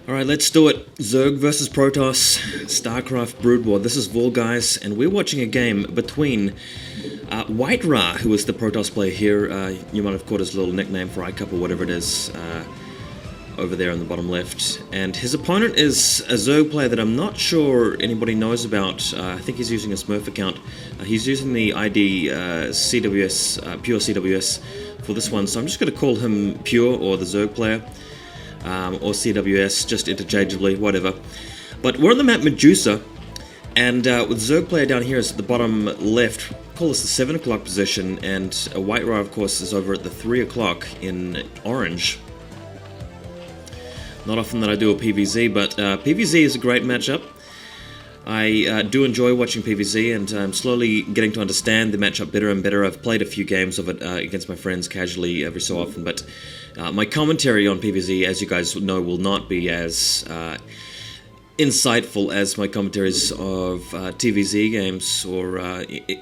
Alright, let's do it. Zerg versus Protoss, StarCraft Brood War. This is Vol, guys, and we're watching a game between White-rA, who is the Protoss player here. You might have caught his little nickname for iCup or whatever it is, over there on the bottom left. And his opponent is a Zerg player that I'm not sure anybody knows about. I think he's using a Smurf account. He's using the ID CWS, Pure CWS for this one, so I'm just going to call him Pure or the Zerg player. Or CWS, just interchangeably, whatever. But we're on the map Medusa, and with Zerg player down here is at the bottom left. Call this the 7 o'clock position, and White-rA, of course, is over at the 3 o'clock in orange. Not often that I do a PvZ, but PvZ is a great matchup. I do enjoy watching PvZ, and I'm slowly getting to understand the matchup better and better. I've played a few games of it against my friends casually every so often, but my commentary on PvZ, as you guys know, will not be as insightful as my commentaries of TvZ games, or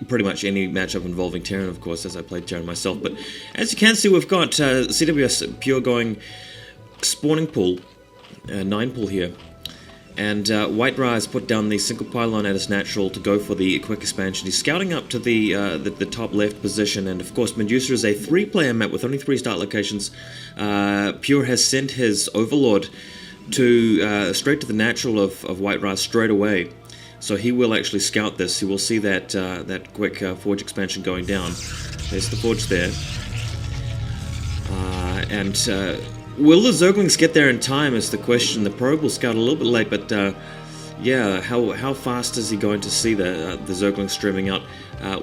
pretty much any matchup involving Terran, of course, as I played Terran myself. But as you can see, we've got CWS Pure going spawning pool, 9 pool here. And White-rA has put down the single pylon at his natural to go for the quick expansion. He's scouting up to the top left position, and of course Medusa is a 3-player map with only 3 start locations. Pure has sent his Overlord to straight to the natural of White-rA straight away. So he will actually scout this. He will see that that quick forge expansion going down. There's the forge there. Will the Zerglings get there in time is the question. The probe will scout a little bit late, but yeah, how fast is he going to see the Zerglings streaming out?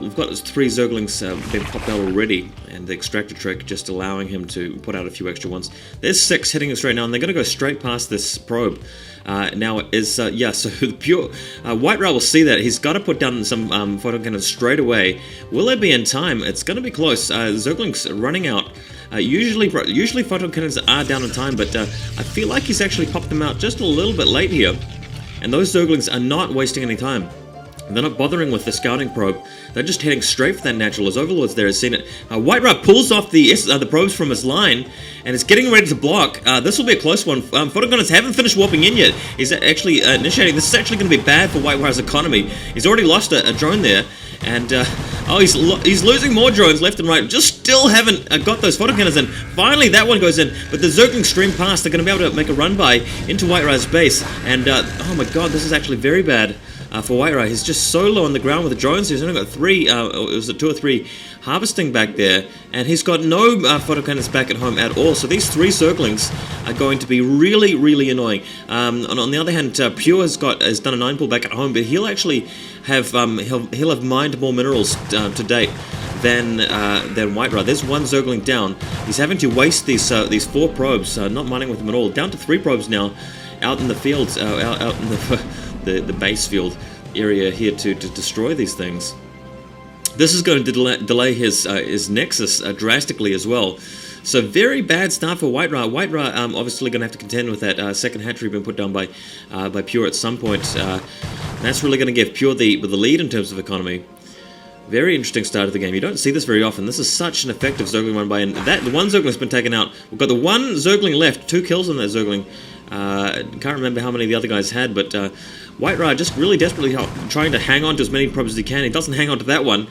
We've got 3 Zerglings being popped out already, and the extractor trick just allowing him to put out a few extra ones. There's 6 hitting us right now, and they're going to go straight past this probe. Now it is, yeah, so the Pure White-rA will see that. He's got to put down some photon cannons straight away. Will they be in time? It's going to be close. Zerglings running out. Usually photon cannons are down in time, but I feel like he's actually popped them out just a little bit late here. And those Zerglings are not wasting any time. They're not bothering with the scouting probe. They're just heading straight for that natural. His Overlord's there, has seen it. White-rA pulls off the probes from his line and is getting ready to block. This will be a close one. Photogunners haven't finished warping in yet. He's actually initiating. This is actually going to be bad for White-ra's economy. He's already lost a drone there. And, oh, he's losing more drones left and right. Just still haven't got those photocannons in. Finally, that one goes in. But the Zerglings stream past. They're going to be able to make a run by into White-ra's base. And, oh my god, this is actually very bad for White-rA. He's just so low on the ground with the drones. He's only got 3, it was 2 or 3 harvesting back there. And he's got no photocannons back at home at all. So these 3 Zerglings are going to be really, really annoying. On the other hand, Pure has done a 9 pull back at home, but he'll actually have he'll have mined more minerals to date than White-rA. There's 1 Zergling down. He's having to waste these 4 probes, not mining with them at all. Down to 3 probes now, out in the fields, out in the base field area here to destroy these things. This is going to delay his Nexus drastically as well. So very bad start for White-rA. White-rA obviously going to have to contend with that second hatchery being put down by Pure at some point. That's really going to give Pure the lead in terms of economy. Very interesting start of the game. You don't see this very often. This is such an effective Zergling run by, and the 1 Zergling's been taken out. We've got the 1 Zergling left, 2 kills on that Zergling. Can't remember how many the other guys had, but White-rA just really desperately trying to hang on to as many probes as he can. He doesn't hang on to that one,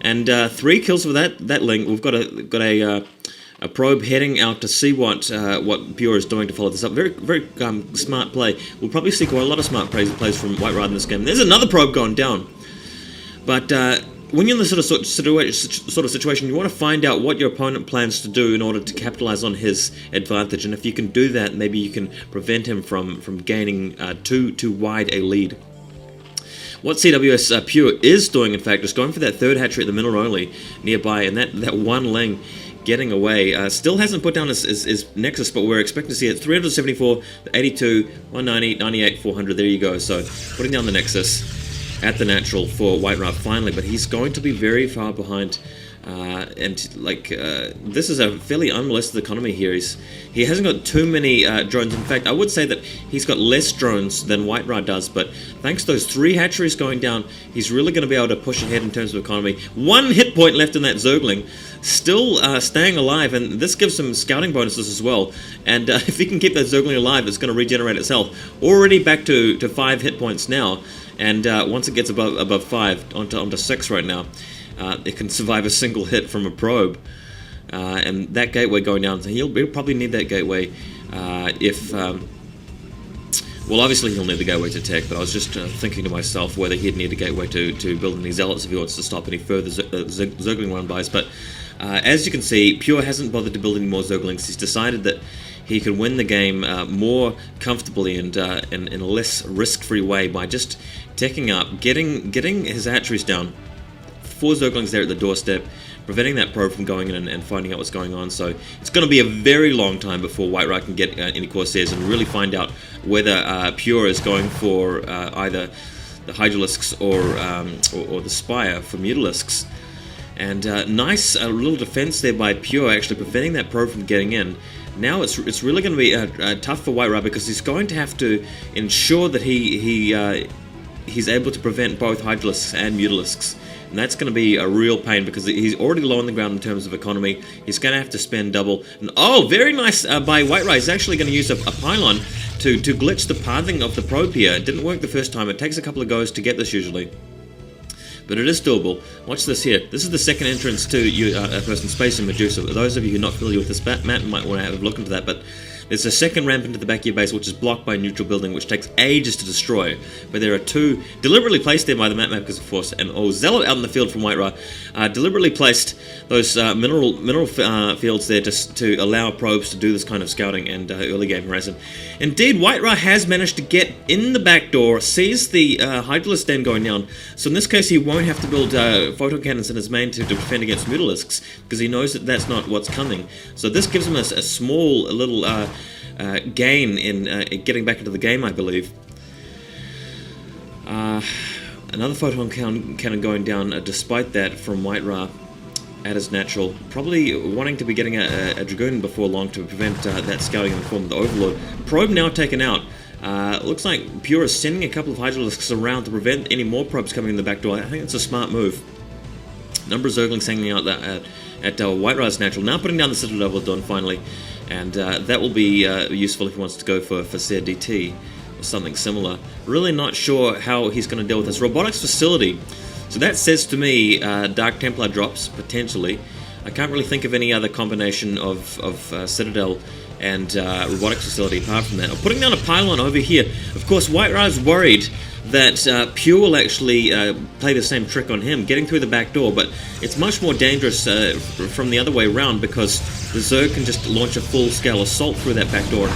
and 3 kills for that link. We've got a probe heading out to see what Pure is doing to follow this up. Very, very smart play. We'll probably see quite a lot of smart plays from White-rA in this game. There's another probe going down, but when you're in this sort of situation, you want to find out what your opponent plans to do in order to capitalize on his advantage, and if you can do that, maybe you can prevent him from gaining too wide a lead. What CWS Pure is doing, in fact, is going for that 3rd hatchery at the middle only nearby, and that 1 Ling getting away. Still hasn't put down his Nexus, but we're expecting to see it. 374, 82, 190, 98, 400. There you go. So putting down the Nexus at the natural for White-rA finally, but he's going to be very far behind This is a fairly unmolested economy here. He hasn't got too many drones. In fact, I would say that he's got less drones than White-rA does, but thanks to those 3 hatcheries going down, he's really going to be able to push ahead in terms of economy. 1 hit point left in that Zergling, still staying alive, and this gives him scouting bonuses as well. And if he can keep that Zergling alive, it's going to regenerate itself. Already back to 5 hit points now, and once it gets above 5, onto 6 right now, it can survive a single hit from a probe. And that gateway going down, so he'll probably need that gateway well, obviously he'll need the gateway to tech, but I was just thinking to myself whether he'd need a gateway to build any zealots if he wants to stop any further Zergling run-bys. But as you can see, Pure hasn't bothered to build any more Zerglings. He's decided that he can win the game more comfortably and in a less risk-free way by just teching up, getting his hatcheries down. 4 Zerglings there at the doorstep, preventing that probe from going in and finding out what's going on. So it's going to be a very long time before White-rA can get any Corsairs and really find out whether Pure is going for either the Hydralisks or the Spire for Mutalisks. And nice little defense there by Pure, actually preventing that probe from getting in. Now it's really going to be tough for White-rA because he's going to have to ensure that he's able to prevent both Hydralisks and Mutalisks. And that's going to be a real pain because he's already low on the ground in terms of economy. He's going to have to spend double. And, oh, very nice by White-rA. He's actually going to use a pylon to glitch the pathing of the probe here. It didn't work the first time. It takes a couple of goes to get this usually, but it is doable. Watch this here. This is the second entrance to First in Space in Medusa. Those of you who are not familiar with this map might want to have a look into that, but there's a second ramp into the back of your base which is blocked by a neutral building which takes ages to destroy. But there are 2 deliberately placed there by the map makers, of course, and Zealot out in the field from White-rA deliberately placed those mineral fields there just to allow probes to do this kind of scouting and early game harassment. Indeed, White-rA has managed to get in the back door, sees the Hydralisk den going down, so in this case he won't have to build photon cannons in his main to defend against Mutalisks because he knows that that's not what's coming. So this gives him a small little gain in getting back into the game, I believe. Another photon cannon going down despite that from White-rA at his natural, probably wanting to be getting a Dragoon before long to prevent that scouting in the form of the Overlord. Probe now taken out. Looks like Pure is sending a couple of Hydralisks around to prevent any more probes coming in the back door. I think it's a smart move. Number of Zerglings hanging out at White-ra's natural. Now putting down the Citadel of Dawn finally. And that will be useful if he wants to go for Ser DT or something similar. Really not sure how he's going to deal with this. Robotics facility. So that says to me Dark Templar drops, potentially. I can't really think of any other combination of Citadel and Robotics facility apart from that. Putting down a pylon over here. Of course, White-rA is worried that Pure will actually play the same trick on him, getting through the back door, but it's much more dangerous from the other way around because the Zerg can just launch a full-scale assault through that back door.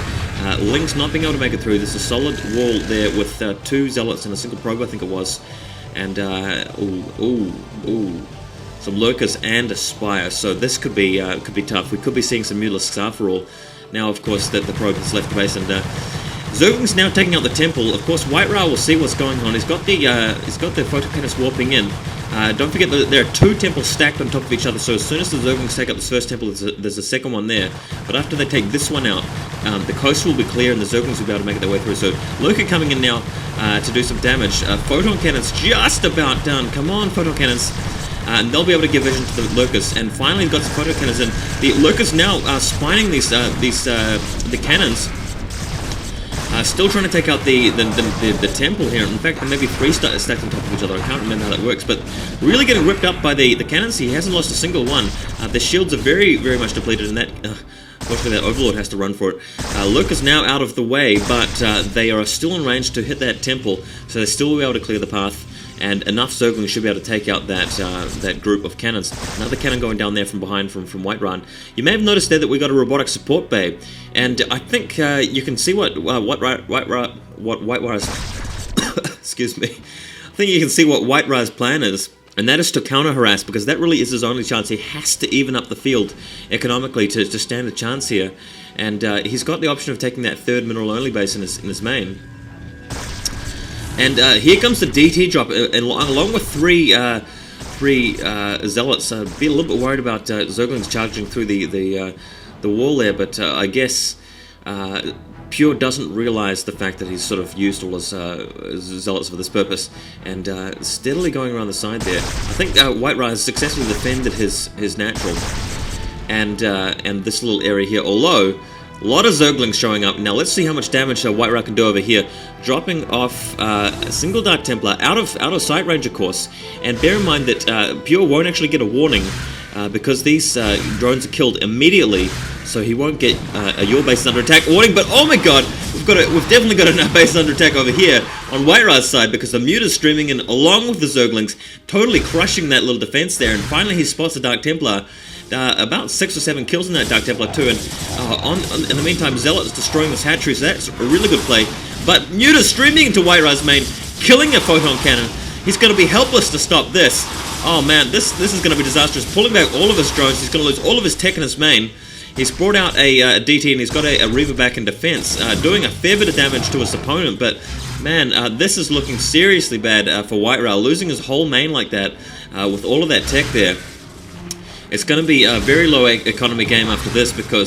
Link's not being able to make it through. There's a solid wall there with 2 Zealots and a single probe, I think it was. And, some Lurkers and a Spire, so this could be tough. We could be seeing some Mutalisks after all. Now, of course, the probe has left the base, and Zergling's now taking out the temple. Of course, White-rA will see what's going on. He's got the photocannons warping in. Don't forget that there are 2 temples stacked on top of each other, so as soon as the Zerglings take up this first temple, there's a second one there. But after they take this one out, the coast will be clear and the Zerglings will be able to make their way through. So Lurker coming in now to do some damage. Photon cannons just about done. Come on, photon cannons. And they'll be able to give vision to the Lurkers. And finally, we've got some photon cannons in. The Lurkers now spining the cannons. Still trying to take out the temple here. In fact, there may be 3 stacked on top of each other. I can't remember how that works, but really getting ripped up by the cannons. He hasn't lost a single one. The shields are very, very much depleted, and that unfortunately that Overlord has to run for it. Lurker's now out of the way, but they are still in range to hit that temple, so they still will be able to clear the path. And enough Zerglings should be able to take out that group of cannons. Another cannon going down there from behind from White-rA. You may have noticed there that we got a robotic support bay, and I think you can see what White-ra's excuse me. I think you can see what White-ra's plan is, and that is to counter-harass, because that really is his only chance. He has to even up the field economically to stand a chance here, and he's got the option of taking that 3rd mineral-only base in his main. And here comes the DT drop, along with three 3 Zealots. Be a little bit worried about Zerglings charging through the wall there, but I guess Pure doesn't realize the fact that he's sort of used all his Zealots for this purpose, and steadily going around the side there. I think White-rA has successfully defended his natural, and this little area here, although a lot of Zerglings showing up. Now let's see how much damage White-rA can do over here, dropping off a single Dark Templar out of sight range, of course. And bear in mind that Pure won't actually get a warning because these drones are killed immediately, so he won't get your base is under attack warning. But oh my god, we've definitely got a base under attack over here on White-ra's side, because the Mute is streaming in along with the Zerglings, totally crushing that little defense there. And finally he spots the Dark Templar. About 6 or 7 kills in that Dark Templar too, and in the meantime Zealot is destroying this hatchery, so that's a really good play. But Mute is streaming into White-ra's main, killing a photon cannon. He's going to be helpless to stop this. Oh man, this is going to be disastrous. Pulling back all of his drones, he's going to lose all of his tech in his main. He's brought out a DT, and he's got a Reaver back in defense, doing a fair bit of damage to his opponent. But man, this is looking seriously bad for White-ra, losing his whole main like that with all of that tech there. It's going to be a very low economy game after this, because